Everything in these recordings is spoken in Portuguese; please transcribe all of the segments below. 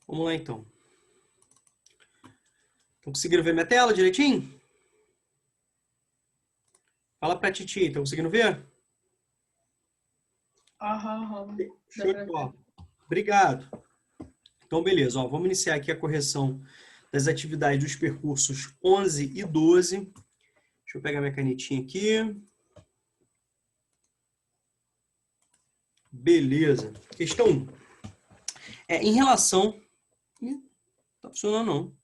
Vamos lá, então. Estão conseguindo ver minha tela direitinho? Fala pra Titi, estão conseguindo ver? Aham. Dá Show de pra ver. bola. Obrigado. Então, beleza. Ó, vamos iniciar aqui a correção das atividades dos percursos 11 e 12. Deixa eu pegar minha canetinha aqui. Beleza. Questão 1. Em relação... Ih, não tá funcionando, não.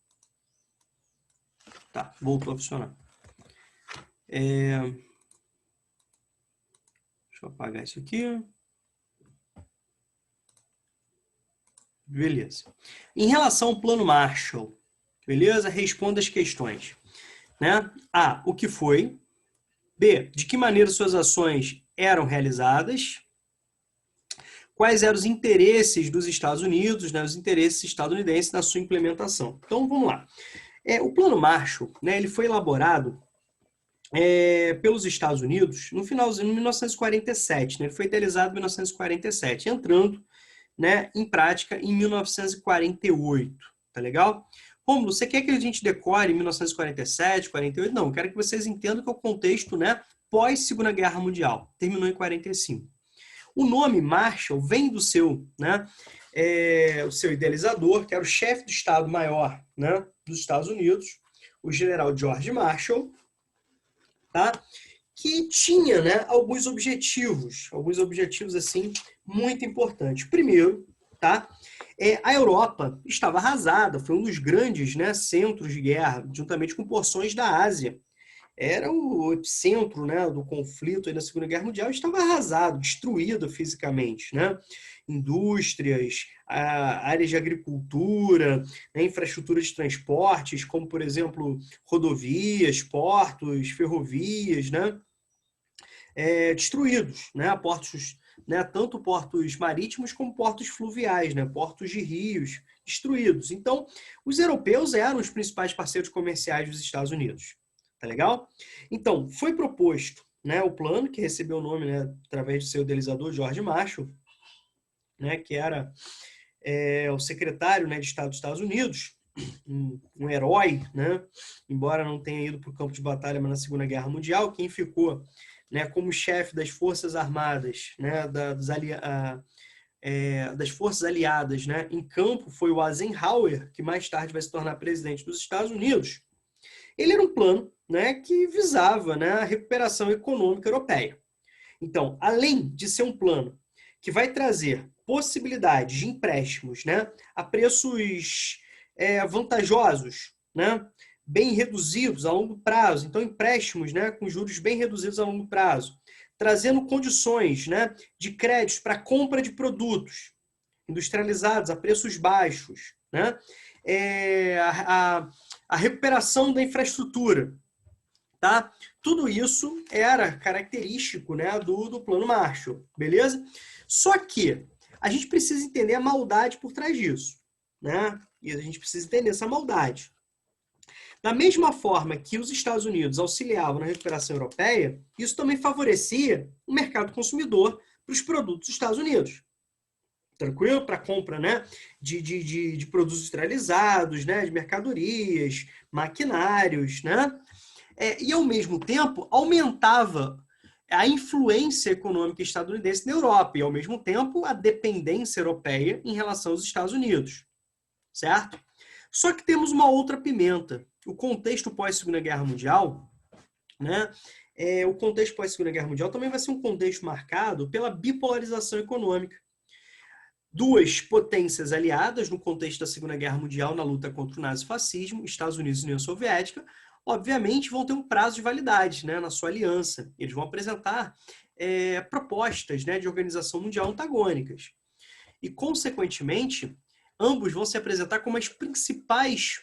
Tá, voltou a funcionar. Deixa eu apagar isso aqui. Beleza. Em relação ao plano Marshall, beleza? Responda as questões. Né? A, o que foi? B, de que maneira suas ações eram realizadas? Quais eram os interesses dos Estados Unidos, né, os interesses estadunidenses na sua implementação? Então, vamos lá. O Plano Marshall, né, ele foi elaborado pelos Estados Unidos no finalzinho de 1947. Né, ele foi idealizado em 1947, entrando, né, em prática em 1948. Tá legal? Rômulo, você quer que a gente decore em 1947, 48? Não, eu quero que vocês entendam que é o contexto, né, pós-Segunda Guerra Mundial. Terminou em 45. O nome Marshall vem do seu, né, o seu idealizador, que era o chefe do Estado-Maior, né, dos Estados Unidos, o general George Marshall, tá? Que tinha, né, alguns objetivos assim muito importantes. Primeiro, tá? A Europa estava arrasada, foi um dos grandes, né, centros de guerra, juntamente com porções da Ásia. Era o epicentro, né, do conflito aí na Segunda Guerra Mundial, estava arrasado, destruído fisicamente, né? Indústrias, áreas de agricultura, né, infraestrutura de transportes, como, por exemplo, rodovias, portos, ferrovias, né? Destruídos, né? Portos, né? Tanto portos marítimos como portos fluviais, né? Portos de rios destruídos. Então, os europeus eram os principais parceiros comerciais dos Estados Unidos. Tá legal? Então, foi proposto, né, o plano, que recebeu o nome, né, através do seu idealizador, George Marshall, né, que era o secretário, né, de Estado dos Estados Unidos, um herói, né, embora não tenha ido para o campo de batalha, mas na Segunda Guerra Mundial, quem ficou, né, como chefe das Forças Armadas, né, das Forças Aliadas, né, em campo foi o Eisenhower, que mais tarde vai se tornar presidente dos Estados Unidos. Ele era um plano, né, que visava, né, a recuperação econômica europeia. Então, além de ser um plano que vai trazer possibilidades de empréstimos, né, a preços vantajosos, né, bem reduzidos a longo prazo, então empréstimos, né, com juros bem reduzidos a longo prazo, trazendo condições, né, de créditos para compra de produtos industrializados a preços baixos, né, a recuperação da infraestrutura, tá? Tudo isso era característico, né, do Plano Marshall, beleza? Só que a gente precisa entender a maldade por trás disso, né? E a gente precisa entender essa maldade. Da mesma forma que os Estados Unidos auxiliavam na recuperação europeia, isso também favorecia o mercado consumidor para os produtos dos Estados Unidos. Tranquilo? Para compra, né, de produtos industrializados, né, de mercadorias, maquinários, né? E, ao mesmo tempo, aumentava a influência econômica estadunidense na Europa e, ao mesmo tempo, a dependência europeia em relação aos Estados Unidos, certo? Só que temos uma outra pimenta. O contexto pós-Segunda Guerra Mundial, né? O contexto pós-Segunda Guerra Mundial também vai ser um contexto marcado pela bipolarização econômica. Duas potências aliadas no contexto da Segunda Guerra Mundial na luta contra o nazifascismo, Estados Unidos e União Soviética, obviamente vão ter um prazo de validade, né, na sua aliança. Eles vão apresentar propostas, né, de organização mundial antagônicas. E, consequentemente, ambos vão se apresentar como as principais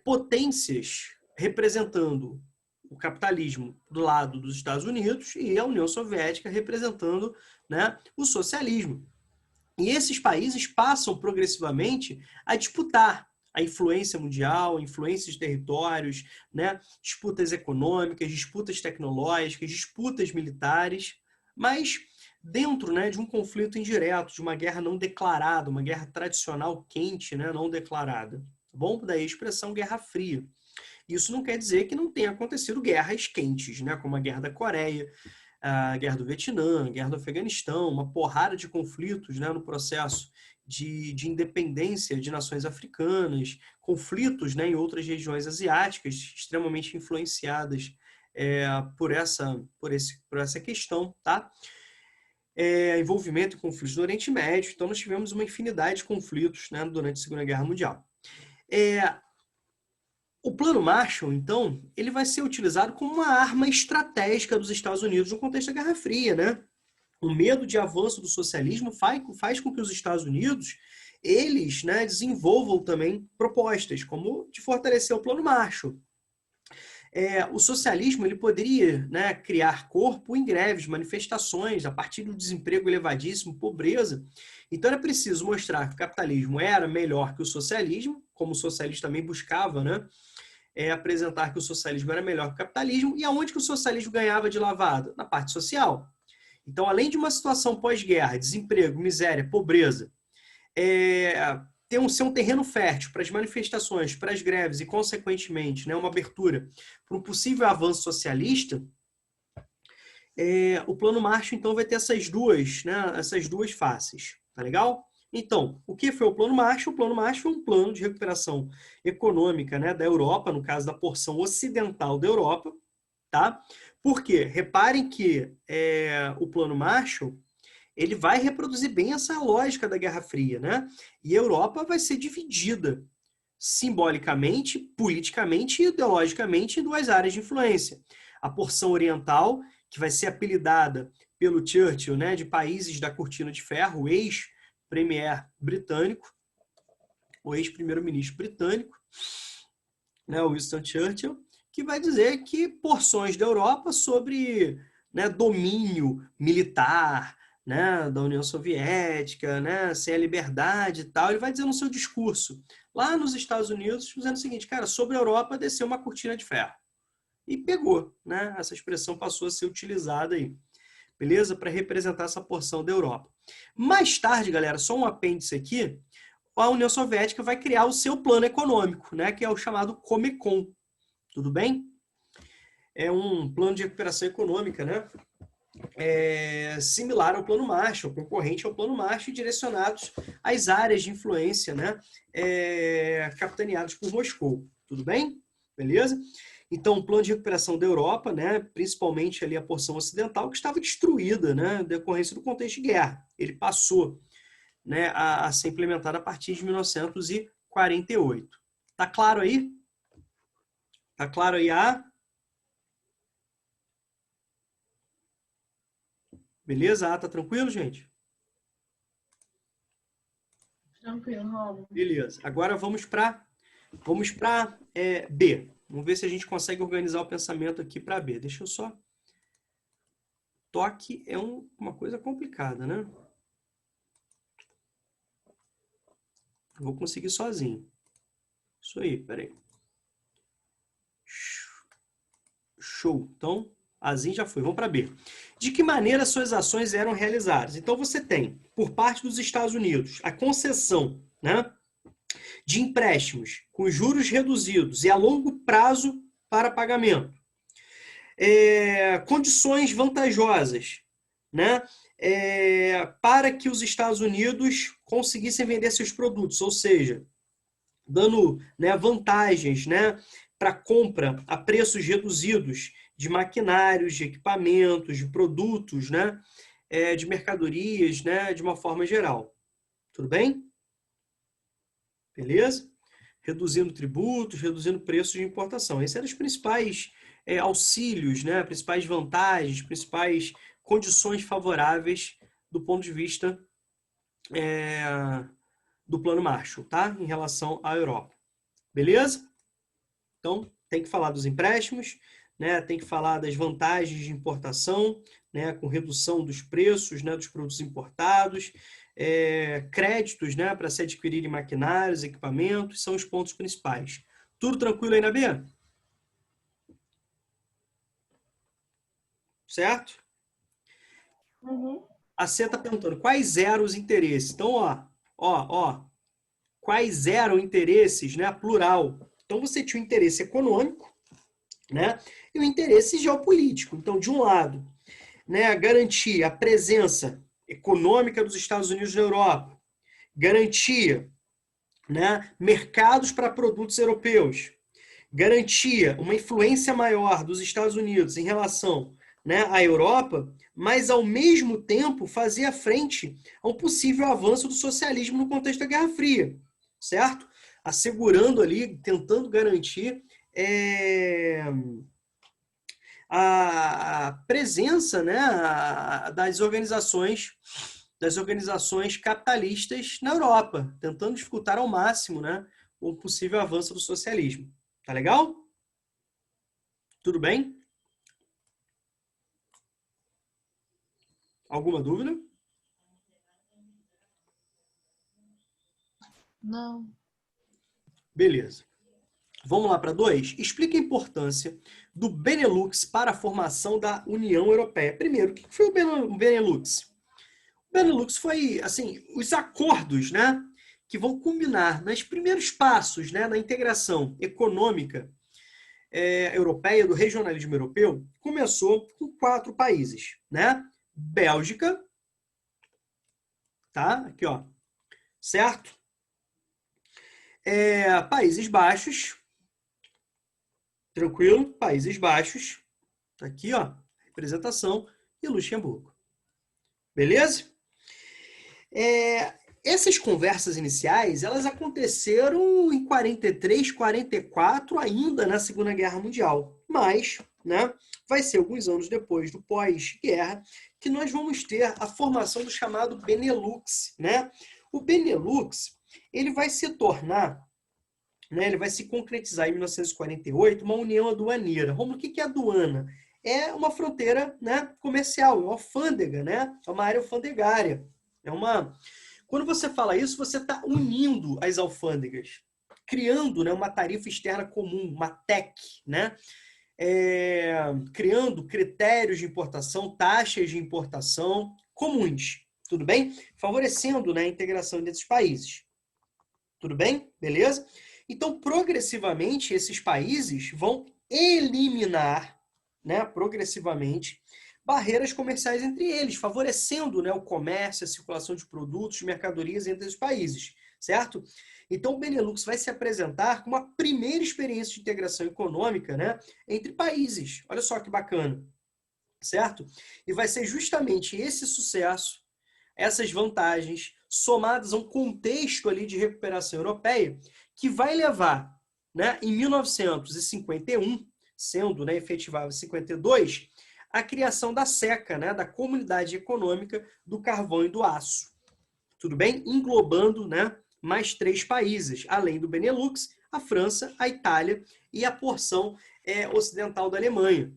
potências representando o capitalismo do lado dos Estados Unidos e a União Soviética representando, né, o socialismo. E esses países passam progressivamente a disputar a influência mundial, a influência de territórios, né? Disputas econômicas, disputas tecnológicas, disputas militares, mas dentro, né, de um conflito indireto, de uma guerra não declarada, uma guerra tradicional quente, né, não declarada. Tá bom? Daí a expressão Guerra Fria. Isso não quer dizer que não tenha acontecido guerras quentes, né, como a Guerra da Coreia, a Guerra do Vietnã, a Guerra do Afeganistão, uma porrada de conflitos, né, no processo de independência de nações africanas, conflitos, né, em outras regiões asiáticas, extremamente influenciadas por essa questão, tá? Envolvimento em conflitos no Oriente Médio. Então, nós tivemos uma infinidade de conflitos, né, durante a Segunda Guerra Mundial. O Plano Marshall, então, ele vai ser utilizado como uma arma estratégica dos Estados Unidos no contexto da Guerra Fria, né? O medo de avanço do socialismo faz com que os Estados Unidos eles, né, desenvolvam também propostas, como de fortalecer o Plano Marshall. O socialismo ele poderia, né, criar corpo em greves, manifestações, a partir do desemprego elevadíssimo, pobreza. Então era preciso mostrar que o capitalismo era melhor que o socialismo, como o socialista também buscava, né, apresentar que o socialismo era melhor que o capitalismo. E aonde que o socialismo ganhava de lavada? Na parte social. Então, além de uma situação pós-guerra, desemprego, miséria, pobreza, ser um terreno fértil para as manifestações, para as greves e, consequentemente, né, uma abertura para um possível avanço socialista, o Plano Marshall, então, vai ter essas duas faces. Tá legal? Então, o que foi o Plano Marshall? O Plano Marshall foi um plano de recuperação econômica, né, da Europa, no caso da porção ocidental da Europa. Tá? Por quê? Reparem que o Plano Marshall ele vai reproduzir bem essa lógica da Guerra Fria, né? E a Europa vai ser dividida simbolicamente, politicamente e ideologicamente em duas áreas de influência. A porção oriental, que vai ser apelidada pelo Churchill, né, de países da Cortina de Ferro, o ex-premier britânico, o ex-primeiro-ministro britânico, né, Winston Churchill, que vai dizer que porções da Europa sobre, né, domínio militar, né, da União Soviética, né, sem a liberdade e tal, ele vai dizer no seu discurso, lá nos Estados Unidos, dizendo o seguinte, cara, sobre a Europa desceu uma cortina de ferro. E pegou, né? Essa expressão passou a ser utilizada aí, beleza? Para representar essa porção da Europa. Mais tarde, galera, só um apêndice aqui, a União Soviética vai criar o seu plano econômico, né, que é o chamado Comecon. Tudo bem? É um plano de recuperação econômica, né? Similar ao Plano Marshall, concorrente ao Plano Marshall, direcionados às áreas de influência, né? Capitaneados por Moscou. Tudo bem? Beleza? Então, o plano de recuperação da Europa, né? Principalmente ali a porção ocidental, que estava destruída, né? Decorrência do contexto de guerra. Ele passou, né, a ser implementado a partir de 1948. Tá claro aí? Tá claro aí Beleza? Tá tranquilo, gente? Tranquilo, Romulo. Beleza. Agora vamos para B. Vamos ver se a gente consegue organizar o pensamento aqui para B. Deixa eu só... Toque é uma coisa complicada, né? Vou conseguir sozinho. Isso aí, peraí. Show. Então, Azinho já foi. Vamos para B. De que maneira suas ações eram realizadas? Então, você tem, por parte dos Estados Unidos, a concessão, né, de empréstimos com juros reduzidos e a longo prazo para pagamento. Condições vantajosas, né, para que os Estados Unidos conseguissem vender seus produtos, ou seja, dando, né, vantagens, né, para compra a preços reduzidos de maquinários, de equipamentos, de produtos, né, de mercadorias, né, de uma forma geral. Tudo bem? Beleza? Reduzindo tributos, reduzindo preços de importação. Esses eram os principais auxílios, né, principais vantagens, principais condições favoráveis do ponto de vista do Plano Marshall, tá? Em relação à Europa. Beleza? Então, tem que falar dos empréstimos, né? Tem que falar das vantagens de importação, né? Com redução dos preços, né, dos produtos importados, créditos, né, para se adquirirem maquinários, equipamentos, são os pontos principais. Tudo tranquilo aí na B? Certo? Uhum. A C está perguntando quais eram os interesses. Então, ó, quais eram interesses, né? Plural. Então, você tinha o interesse econômico, né? E o interesse geopolítico. Então, de um lado, né, garantir a presença econômica dos Estados Unidos na Europa, garantia, né, mercados para produtos europeus, garantia uma influência maior dos Estados Unidos em relação, né, à Europa, mas ao mesmo tempo fazia frente a um possível avanço do socialismo no contexto da Guerra Fria, certo? Assegurando ali, tentando garantir a presença, né, das organizações capitalistas na Europa, tentando dificultar ao máximo, né, o possível avanço do socialismo. Tá legal? Tudo bem? Alguma dúvida? Não. Beleza. Vamos lá para 2? Explica a importância do Benelux para a formação da União Europeia. Primeiro, o que foi o Benelux? O Benelux foi, assim, os acordos, né, que vão culminar nos primeiros passos, né, na integração econômica europeia, do regionalismo europeu, começou com 4 países, né? Bélgica, tá? Aqui, ó, certo? Países Baixos, tranquilo? Países Baixos, tá aqui, ó, representação, e Luxemburgo. Beleza? Essas conversas iniciais, elas aconteceram em 43, 44, ainda na Segunda Guerra Mundial. Mas, né, vai ser alguns anos depois do pós-guerra que nós vamos ter a formação do chamado Benelux, né? O Benelux, ele vai se tornar, né, ele vai se concretizar em 1948, uma união aduaneira. Romulo, o que é aduana? É uma fronteira, né, comercial, é uma alfândega, né? É uma área alfandegária. Quando você fala isso, você está unindo as alfândegas, criando, né, uma tarifa externa comum, uma TEC, né? Criando critérios de importação, taxas de importação comuns, tudo bem? Favorecendo, né, a integração desses países. Tudo bem? Beleza? Então, progressivamente, esses países vão eliminar, né, progressivamente, barreiras comerciais entre eles, favorecendo, né, o comércio, a circulação de produtos, mercadorias entre os países, certo? Então, o Benelux vai se apresentar como a primeira experiência de integração econômica, né, entre países. Olha só que bacana, certo? E vai ser justamente esse sucesso, essas vantagens, somadas a um contexto ali de recuperação europeia, que vai levar, né, em 1951, sendo, né, efetivado em 52, a criação da SECA, né, da Comunidade Econômica do Carvão e do Aço. Tudo bem? Englobando, né, mais 3 países, além do Benelux, a França, a Itália e a porção ocidental da Alemanha.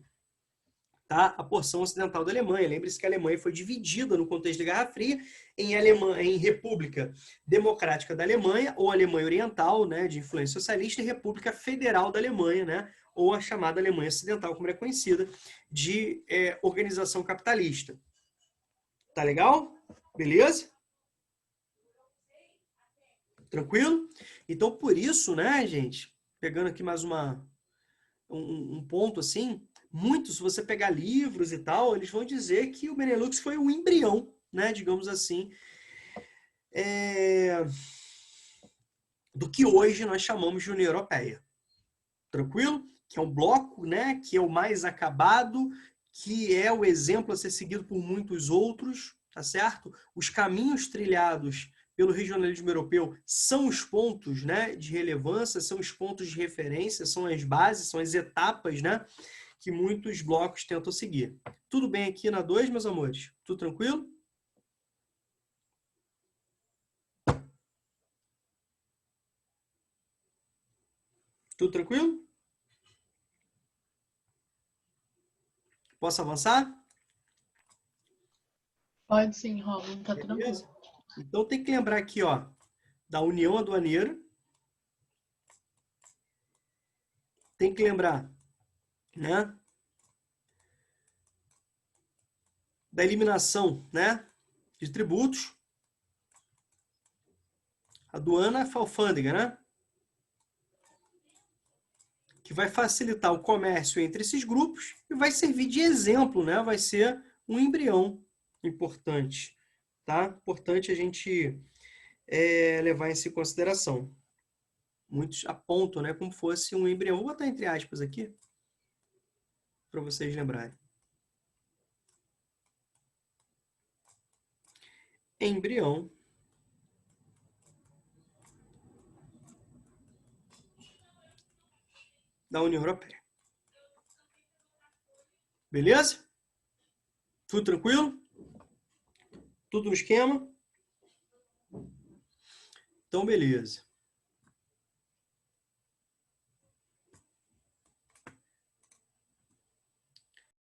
Tá? A porção ocidental da Alemanha. Lembre-se que a Alemanha foi dividida no contexto da Guerra Fria em República Democrática da Alemanha, ou Alemanha Oriental, né, de influência socialista, e República Federal da Alemanha, né, ou a chamada Alemanha Ocidental, como é conhecida, de organização capitalista. Tá legal? Beleza? Tranquilo? Então, por isso, né, gente, pegando aqui mais um ponto assim, muitos, se você pegar livros e tal, eles vão dizer que o Benelux foi o embrião, né, digamos assim, do que hoje nós chamamos de União Europeia. Tranquilo? Que é um bloco, né, que é o mais acabado, que é o exemplo a ser seguido por muitos outros, tá certo? Os caminhos trilhados pelo regionalismo europeu são os pontos, né, de relevância, são os pontos de referência, são as bases, são as etapas, né, que muitos blocos tentam seguir. Tudo bem aqui na 2, meus amores? Tudo tranquilo? Tudo tranquilo? Posso avançar? Pode sim, Romulo, tá tranquilo. Beleza? Então tem que lembrar aqui, ó, da União Aduaneira. Tem que lembrar, né, da eliminação, né, de tributos. Aduana é alfândega, né? Que vai facilitar o comércio entre esses grupos e vai servir de exemplo, né? Vai ser um embrião importante, tá? Importante a gente levar isso em consideração. Muitos apontam, né, como fosse um embrião. Vou botar entre aspas aqui, para vocês lembrarem. Embrião da União Europeia. Beleza? Tudo tranquilo? Tudo no esquema? Então, beleza.